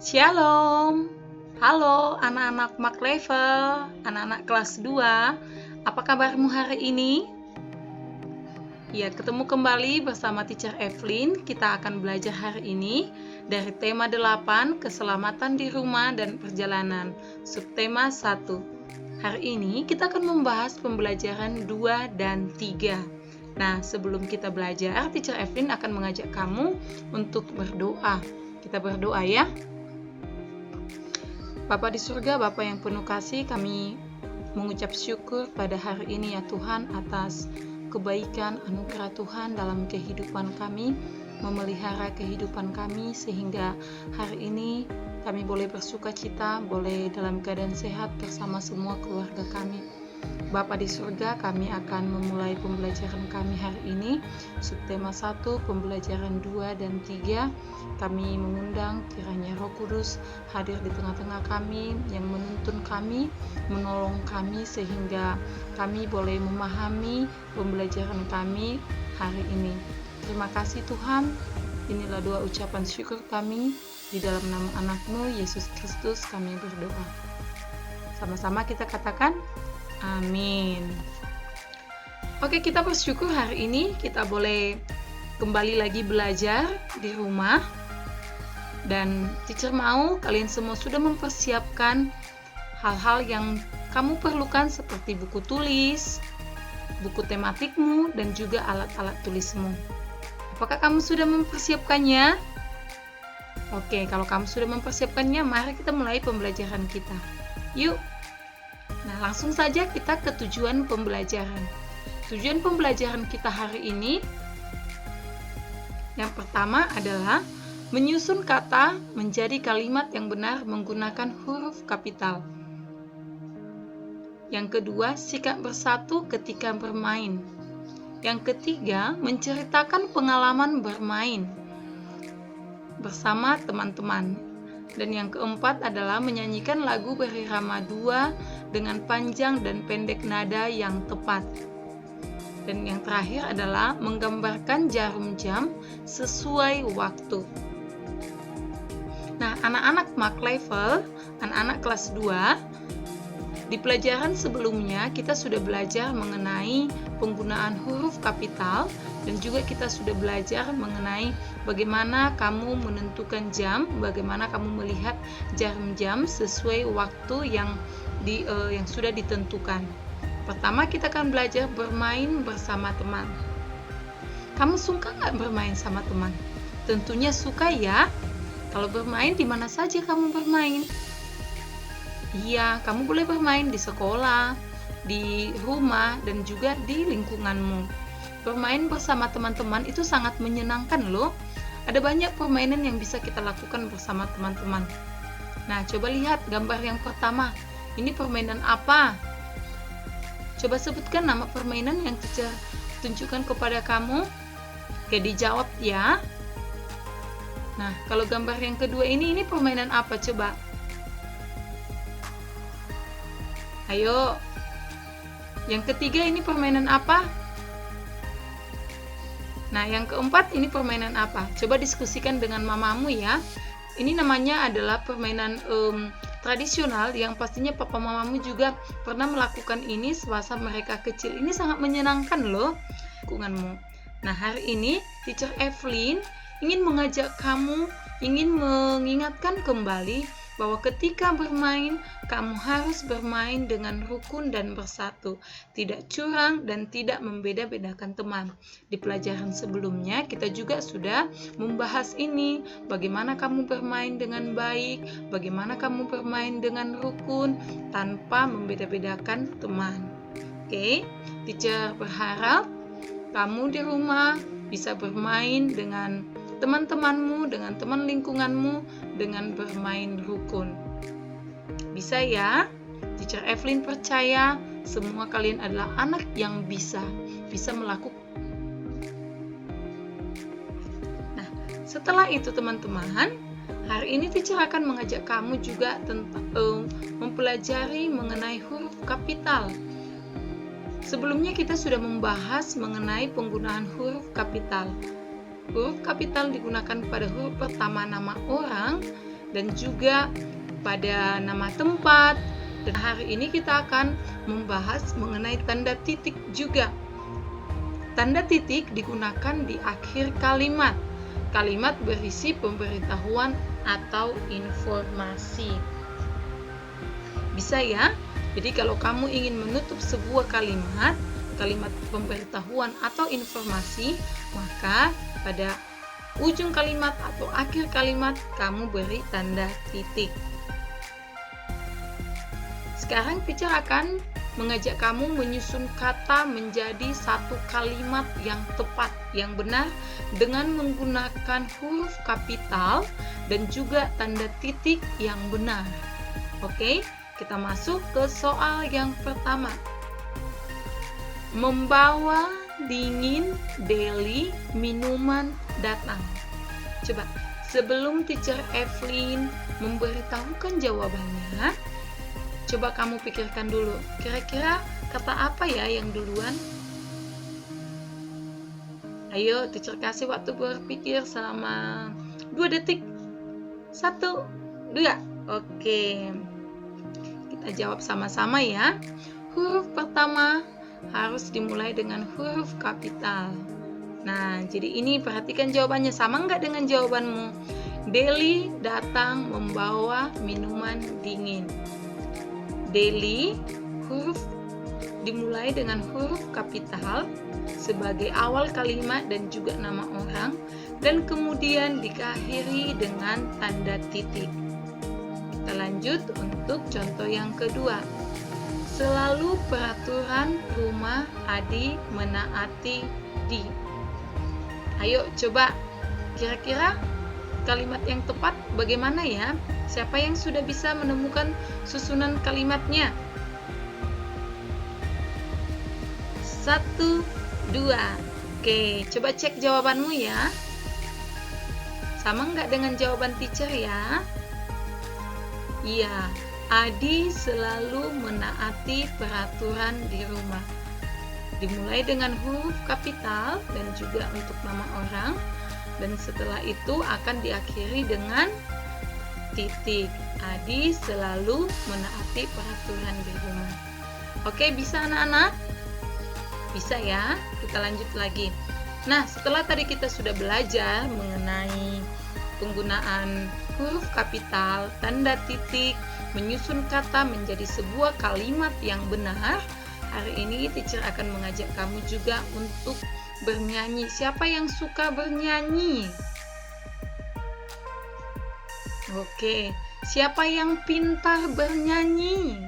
Shalom. Halo anak-anak Mak Level, anak-anak kelas 2. Apa kabarmu hari ini? Ya, ketemu kembali bersama Teacher Evelyn. Kita akan belajar hari ini dari tema 8, keselamatan di rumah dan perjalanan. Subtema 1. Hari ini kita akan membahas pembelajaran 2 dan 3. Nah, sebelum kita belajar, Teacher Evelyn akan mengajak kamu untuk berdoa. Kita berdoa ya. Bapa di surga, Bapa yang penuh kasih, kami mengucap syukur pada hari ini ya Tuhan atas kebaikan anugerah Tuhan dalam kehidupan kami, memelihara kehidupan kami sehingga hari ini kami boleh bersuka cita, boleh dalam keadaan sehat bersama semua keluarga kami. Bapa di surga, kami akan memulai pembelajaran kami hari ini. Subtema 1, pembelajaran 2 dan 3. Kami mengundang kiranya Roh Kudus hadir di tengah-tengah kami, yang menuntun kami, menolong kami sehingga kami boleh memahami pembelajaran kami hari ini. Terima kasih Tuhan. Inilah doa ucapan syukur kami. Di dalam nama anak-Mu Yesus Kristus kami berdoa. Sama-sama kita katakan amin. Oke, kita bersyukur hari ini kita boleh kembali lagi belajar di rumah. Dan teacher mau kalian semua sudah mempersiapkan hal-hal yang kamu perlukan seperti buku tulis, buku tematikmu, dan juga alat-alat tulismu. Apakah kamu sudah mempersiapkannya? Oke, kalau kamu sudah mempersiapkannya, mari kita mulai pembelajaran kita. Yuk! Nah, langsung saja kita ke tujuan pembelajaran. Tujuan pembelajaran kita hari ini yang pertama adalah menyusun kata menjadi kalimat yang benar menggunakan huruf kapital. Yang kedua, sikap bersatu ketika bermain. Yang ketiga, menceritakan pengalaman bermain bersama teman-teman. Dan yang keempat adalah menyanyikan lagu berirama 2 dengan panjang dan pendek nada yang tepat. Dan yang terakhir adalah menggambarkan jarum jam sesuai waktu. Nah, anak-anak Mak Level, anak-anak kelas 2, di pelajaran sebelumnya kita sudah belajar mengenai penggunaan huruf kapital dan juga kita sudah belajar mengenai bagaimana kamu menentukan jam, bagaimana kamu melihat jarum jam sesuai waktu yang sudah ditentukan. Pertama kita akan belajar bermain bersama teman. Kamu suka nggak bermain sama teman? Tentunya suka ya. Kalau bermain di mana saja kamu bermain? Iya, kamu boleh bermain di sekolah, di rumah, dan juga di lingkunganmu. Bermain bersama teman-teman itu sangat menyenangkan loh. Ada banyak permainan yang bisa kita lakukan bersama teman-teman. Nah, coba lihat gambar yang pertama. Ini permainan apa? Coba sebutkan nama permainan yang teacher tunjukkan kepada kamu. Oke, dijawab ya. Nah, kalau gambar yang kedua ini permainan apa? Coba. Ayo. Yang ketiga ini permainan apa? Nah, yang keempat ini permainan apa? Coba diskusikan dengan mamamu ya. Ini namanya adalah permainan tradisional yang pastinya papa mamamu juga pernah melakukan ini semasa mereka kecil. Ini sangat menyenangkan loh lingkunganmu. Nah, hari ini Teacher Evelyn ingin mengajak kamu, ingin mengingatkan kembali bahwa ketika bermain, kamu harus bermain dengan rukun dan bersatu, tidak curang dan tidak membeda-bedakan teman. Di pelajaran sebelumnya, kita juga sudah membahas ini, bagaimana kamu bermain dengan baik, bagaimana kamu bermain dengan rukun, tanpa membeda-bedakan teman. Oke, teacher berharap kamu di rumah bisa bermain dengan teman-temanmu, dengan teman lingkunganmu, dengan bermain rukun. Bisa ya? Teacher Evelyn percaya semua kalian adalah anak yang bisa melakukan. Nah, setelah itu teman-teman, hari ini teacher akan mengajak kamu juga tentang mempelajari mengenai huruf kapital. Sebelumnya kita sudah membahas mengenai penggunaan huruf kapital. Huruf kapital digunakan pada huruf pertama nama orang dan juga pada nama tempat. Dan hari ini kita akan membahas mengenai tanda titik juga. Tanda titik digunakan di akhir kalimat. Kalimat berisi pemberitahuan atau informasi. Bisa ya? Jadi kalau kamu ingin menutup sebuah kalimat pemberitahuan atau informasi, maka pada ujung kalimat atau akhir kalimat kamu beri tanda titik. Sekarang teacher akan mengajak kamu menyusun kata menjadi satu kalimat yang tepat, yang benar dengan menggunakan huruf kapital dan juga tanda titik yang benar. Oke, kita masuk ke soal yang pertama. Membawa dingin Deli minuman datang. Coba, sebelum teacher Evelyn memberitahukan jawabannya, coba kamu pikirkan dulu, kira-kira kata apa ya yang duluan? Ayo, teacher kasih waktu berpikir selama 2 detik. 1, 2. Oke. Kita jawab sama-sama ya. Huruf pertama harus dimulai dengan huruf kapital. Nah, jadi ini perhatikan jawabannya, sama nggak dengan jawabanmu? Deli datang membawa minuman dingin. Deli, huruf dimulai dengan huruf kapital sebagai awal kalimat dan juga nama orang, dan kemudian diakhiri dengan tanda titik. Kita lanjut untuk contoh yang kedua. Selalu peraturan rumah Adi menaati di. Ayo coba, kira-kira kalimat yang tepat bagaimana ya? Siapa yang sudah bisa menemukan susunan kalimatnya? 1, 2. Oke, coba cek jawabanmu ya. Sama nggak dengan jawaban teacher ya? Iya, Adi selalu menaati peraturan di rumah. Dimulai dengan huruf kapital dan juga untuk nama orang, dan setelah itu akan diakhiri dengan titik. Adi selalu menaati peraturan di rumah. Oke, bisa anak-anak? Bisa ya? Kita lanjut lagi. Nah, setelah tadi kita sudah belajar mengenai penggunaan huruf kapital, tanda titik, menyusun kata menjadi sebuah kalimat yang benar, hari ini teacher akan mengajak kamu juga untuk bernyanyi. Siapa yang suka bernyanyi? Oke, siapa yang pintar bernyanyi?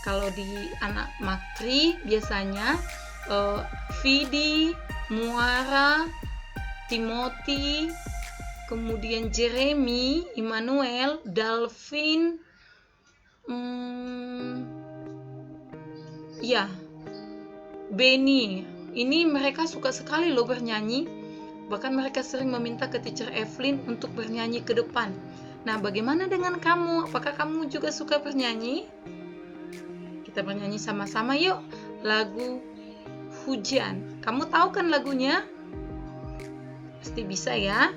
Kalau di anak Makri biasanya Vidi, Muara, Timothy, kemudian Jeremy, Immanuel, Dalvin, Benny. Ini mereka suka sekali loh bernyanyi. Bahkan mereka sering meminta ke teacher Evelyn untuk bernyanyi ke depan. Nah, bagaimana dengan kamu? Apakah kamu juga suka bernyanyi? Kita bernyanyi sama-sama yuk. Lagu Hujan. Kamu tahu kan lagunya? Pasti bisa ya.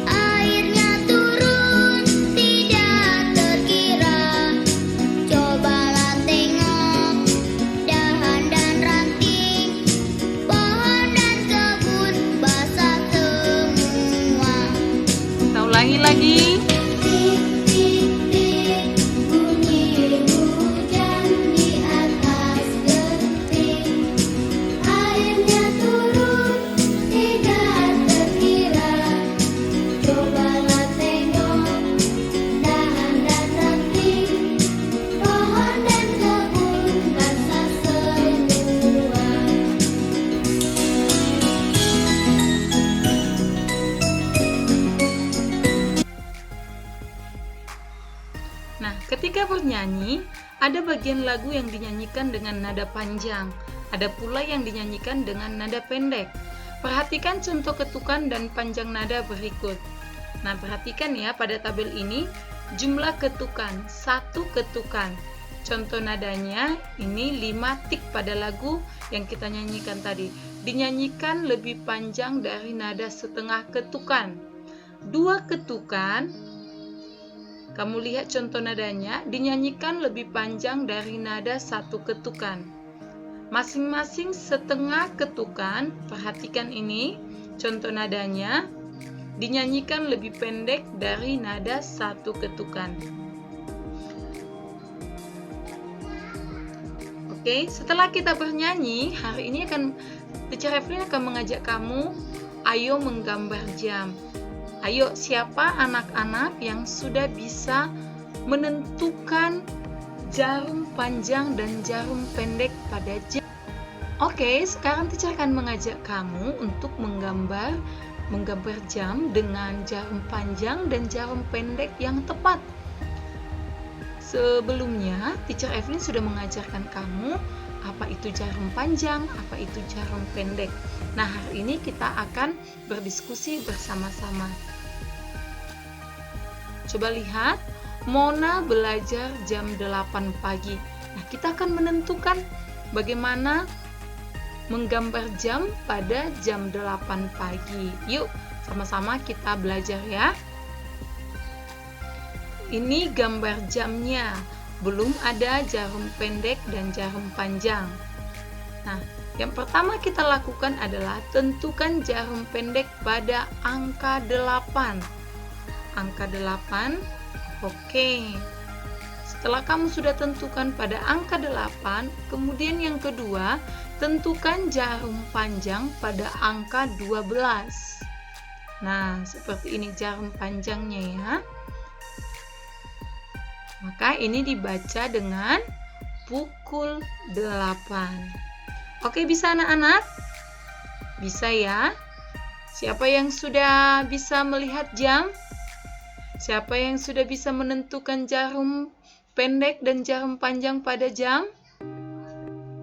Airnya turun tidak terkira. Cobalah Ada bagian lagu yang dinyanyikan dengan nada panjang, ada pula yang dinyanyikan dengan nada pendek. Perhatikan contoh ketukan dan panjang nada berikut. Nah, perhatikan ya, pada tabel ini jumlah ketukan, 1 ketukan. Contoh nadanya ini 5 tik pada lagu yang kita nyanyikan tadi. Dinyanyikan lebih panjang dari nada setengah ketukan. 2 ketukan, kamu lihat contoh nadanya, dinyanyikan lebih panjang dari nada 1 ketukan. Masing-masing setengah ketukan, perhatikan ini, contoh nadanya, dinyanyikan lebih pendek dari nada 1 ketukan. Oke, setelah kita bernyanyi, hari ini Teacher Evelyn akan mengajak kamu, ayo menggambar jam. Ayo, siapa anak-anak yang sudah bisa menentukan jarum panjang dan jarum pendek pada jam? Oke, sekarang Teacher akan mengajak kamu untuk menggambar jam dengan jarum panjang dan jarum pendek yang tepat. Sebelumnya, Teacher Evelyn sudah mengajarkan kamu apa itu jarum panjang, apa itu jarum pendek. Nah, hari ini kita akan berdiskusi bersama-sama. Coba lihat, Mona belajar jam 8 pagi. Nah, kita akan menentukan bagaimana menggambar jam pada jam 8 pagi. Yuk, sama-sama kita belajar ya. Ini gambar jamnya, belum ada jarum pendek dan jarum panjang. Nah, yang pertama kita lakukan adalah tentukan jarum pendek pada angka 8. Angka 8, oke. Setelah kamu sudah tentukan pada angka 8, kemudian yang kedua, tentukan jarum panjang pada angka 12. Nah, seperti ini jarum panjangnya ya. Maka ini dibaca dengan pukul 8. Oke, bisa anak-anak? Bisa ya? Siapa yang sudah bisa melihat jam? Siapa yang sudah bisa menentukan jarum pendek dan jarum panjang pada jam?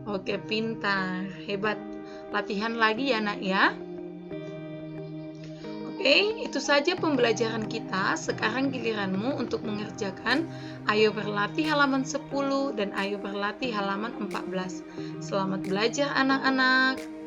Oke, pintar, hebat. Latihan lagi ya, Nak ya. Oke, itu saja pembelajaran kita. Sekarang giliranmu untuk mengerjakan Ayo Berlatih halaman 10 dan Ayo Berlatih halaman 14. Selamat belajar anak-anak.